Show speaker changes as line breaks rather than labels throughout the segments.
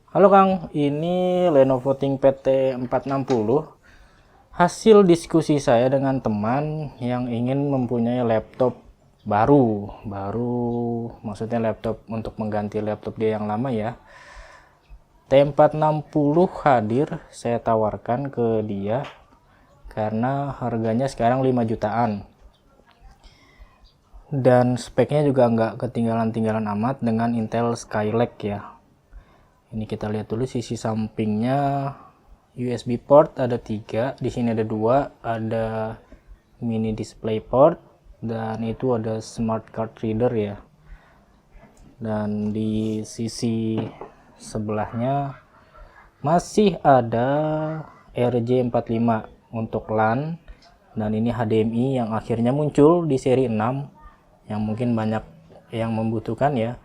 Halo Kang, ini Lenovo ThinkPad T460. Hasil diskusi saya dengan teman yang ingin mempunyai laptop baru, maksudnya laptop untuk mengganti laptop dia yang lama ya. T460 hadir, saya tawarkan ke dia karena harganya sekarang 5 jutaan. Dan speknya juga nggak ketinggalan-tinggalan amat dengan Intel Skylake ya. Ini kita lihat dulu sisi sampingnya. USB port ada 3, di sini ada 2, ada mini display port, dan itu ada smart card reader ya. Dan di sisi sebelahnya masih ada RJ45 untuk LAN, dan ini HDMI yang akhirnya muncul di seri 6 yang mungkin banyak yang membutuhkan ya.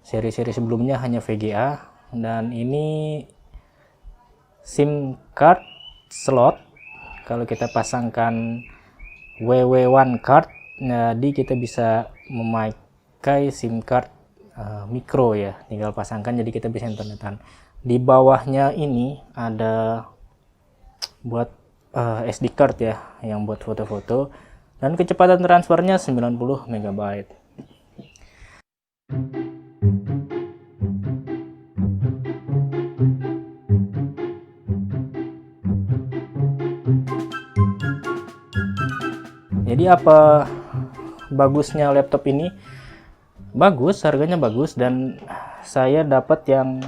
Seri-seri sebelumnya hanya VGA. Dan ini SIM card slot, kalau kita pasangkan WW1 card, jadi kita bisa memakai SIM card micro ya, tinggal pasangkan jadi kita bisa internetan. Di bawahnya ini ada buat SD card ya, yang buat foto-foto, dan kecepatan transfernya 90 MB. Jadi apa bagusnya laptop ini? Bagus, harganya bagus, dan saya dapat yang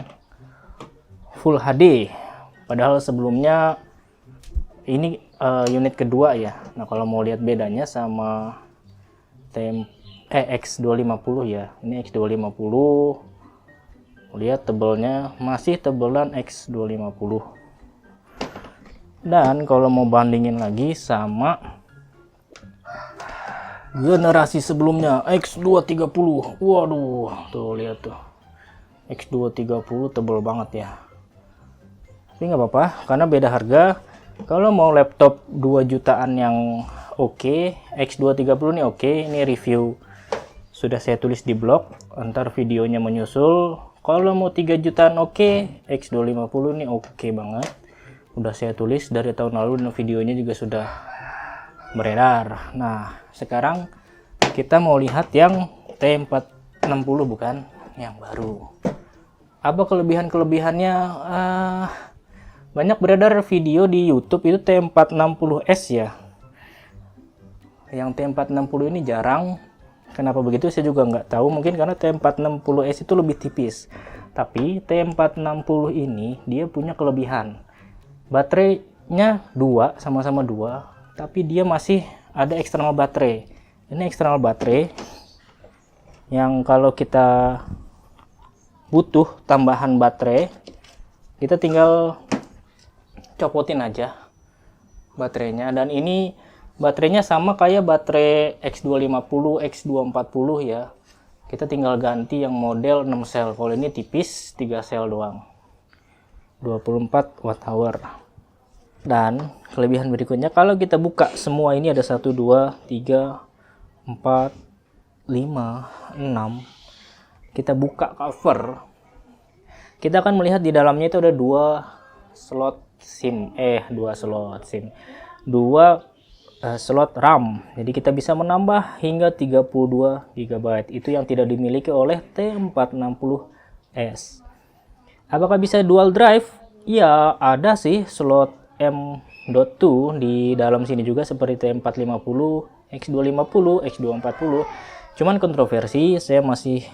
Full HD. Padahal sebelumnya ini unit kedua ya. Nah, kalau mau lihat bedanya sama X250 ya. Ini X250. Lihat tebelnya masih tebelan X250. Dan kalau mau bandingin lagi sama generasi sebelumnya X230, waduh, tuh lihat tuh, X230 tebel banget ya. Tapi nggak apa-apa karena beda harga. Kalau mau laptop 2 jutaan yang oke, X230 ini oke. Ini review sudah saya tulis di blog, ntar videonya menyusul. Kalau mau 3 jutaan oke, X250 ini oke banget, udah saya tulis dari tahun lalu dan videonya juga sudah beredar. Nah, sekarang kita mau lihat yang T460, bukan yang baru. Apa kelebihannya? Banyak beredar video di YouTube itu T460S ya. Yang T460 ini jarang. Kenapa begitu saya juga nggak tahu. Mungkin karena T460S itu lebih tipis. Tapi T460 ini dia punya kelebihan. Baterainya sama-sama 2. Tapi dia masih ada eksternal baterai. Ini eksternal baterai yang kalau kita butuh tambahan baterai, kita tinggal copotin aja baterainya. Dan ini baterainya sama kayak baterai X250, X240 ya. Kita tinggal ganti yang model 6 sel. Kalau ini tipis 3 sel doang. 24 Wh. Dan kelebihan berikutnya, kalau kita buka semua ini ada 1, 2, 3, 4, 5, 6. Kita buka cover, kita akan melihat di dalamnya itu ada 2 slot SIM, 2 slot RAM. Jadi kita bisa menambah hingga 32 GB. Itu yang tidak dimiliki oleh T460S. Apakah bisa dual drive? Ya, ada sih slot M.2 di dalam sini juga seperti T450, X250, X240. Cuman kontroversi, saya masih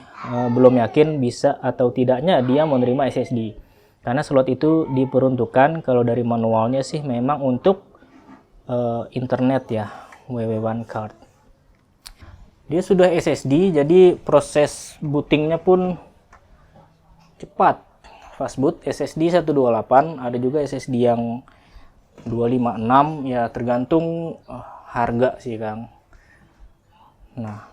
belum yakin bisa atau tidaknya dia menerima SSD. Karena slot itu diperuntukkan kalau dari manualnya sih memang untuk internet ya, WW1 card. Dia sudah SSD, jadi proses bootingnya pun cepat. Fastboot SSD 128, ada juga SSD yang 256 ya, tergantung harga sih Kang. Nah,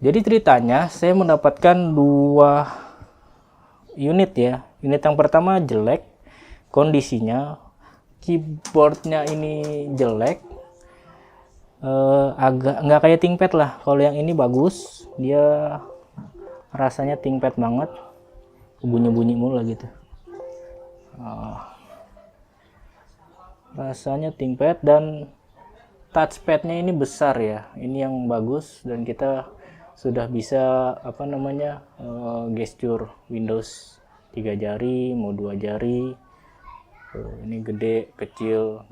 jadi ceritanya saya mendapatkan 2 unit ya. Unit yang pertama jelek kondisinya, keyboardnya ini jelek, agak nggak kayak ThinkPad lah. Kalau yang ini bagus, dia rasanya ThinkPad banget. bunyi-bunyi mulu gitu. Rasanya ThinkPad dan touchpadnya ini besar ya, ini yang bagus, dan kita sudah bisa gesture Windows 3 jari mau 2 jari. Ini gede kecil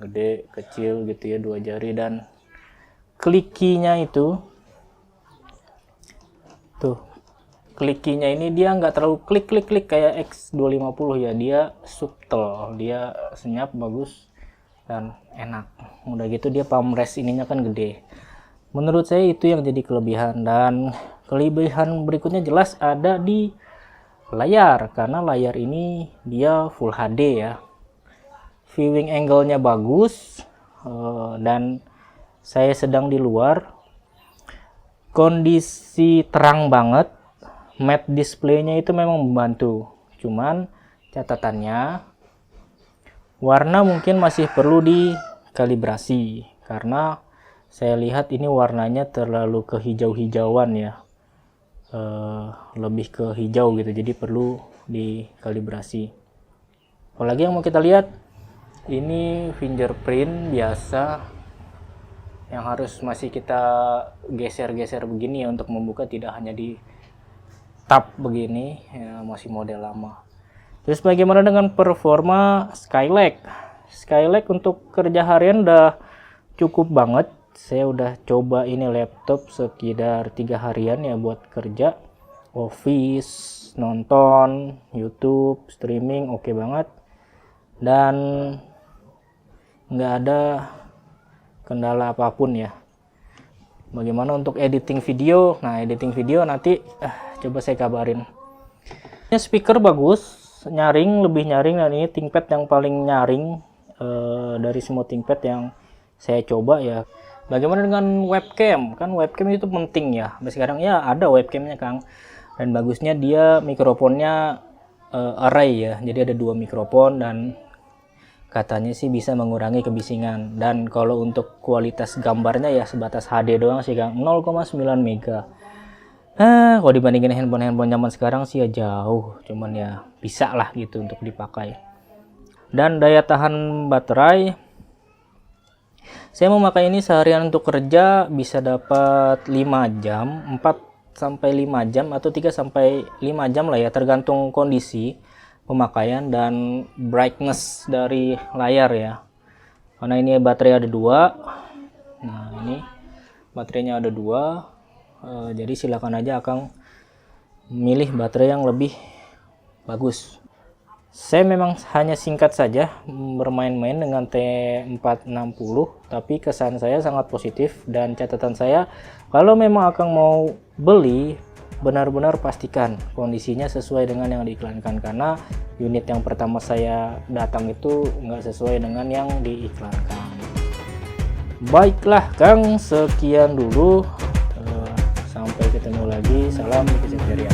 gitu ya, 2 jari. Dan klikinya itu tuh, klikinya ini dia nggak terlalu klik kayak X250 ya, dia subtle, dia senyap, bagus dan enak. Udah gitu dia palm rest ininya kan gede. Menurut saya itu yang jadi kelebihan. Dan kelebihan berikutnya jelas ada di layar, karena layar ini dia Full HD ya, viewing angle-nya bagus. Dan saya sedang di luar, kondisi terang banget, matte display-nya itu memang membantu. Cuman catatannya, warna mungkin masih perlu dikalibrasi, karena saya lihat ini warnanya terlalu ke hijau-hijauan ya, lebih ke hijau gitu, jadi perlu dikalibrasi. Apalagi yang mau kita lihat, ini fingerprint biasa yang harus masih kita geser-geser begini ya, untuk membuka, tidak hanya di tap begini ya, masih model lama. Terus bagaimana dengan performa Skylake? Skylake untuk kerja harian udah cukup banget. Saya udah coba ini laptop sekitar 3 harian ya buat kerja, office, nonton YouTube, streaming, oke banget. Dan nggak ada kendala apapun ya. Bagaimana untuk editing video? Nah, editing video nanti coba saya kabarin. Ini speaker bagus, nyaring, lebih nyaring, dan ini ThinkPad yang paling nyaring dari semua ThinkPad yang saya coba ya. Bagaimana dengan webcam? Kan webcam itu penting ya. Sampai sekarang ya ada webcamnya Kang. Dan bagusnya dia mikrofonnya array ya. Jadi ada 2 mikrofon, dan katanya sih bisa mengurangi kebisingan. Dan kalau untuk kualitas gambarnya ya sebatas HD doang sih Kang, 0,9 mega. Kalau dibandingin handphone zaman sekarang sih ya jauh, cuman ya bisa lah gitu untuk dipakai. Dan daya tahan baterai, saya memakai ini seharian untuk kerja bisa dapat 5 jam, 4 sampai 5 jam atau 3 sampai 5 jam lah ya, tergantung kondisi pemakaian dan brightness dari layar ya. Karena ini baterai ada 2. Nah, ini baterainya ada 2. Jadi silakan aja Akang milih baterai yang lebih bagus. Saya memang hanya singkat saja bermain-main dengan T460, tapi kesan saya sangat positif. Dan catatan saya, kalau memang Akang mau beli, benar-benar pastikan kondisinya sesuai dengan yang diiklankan, karena unit yang pertama saya datang itu nggak sesuai dengan yang diiklankan. Baiklah Kang, sekian dulu. Sampai ketemu lagi, salam kesejahtera.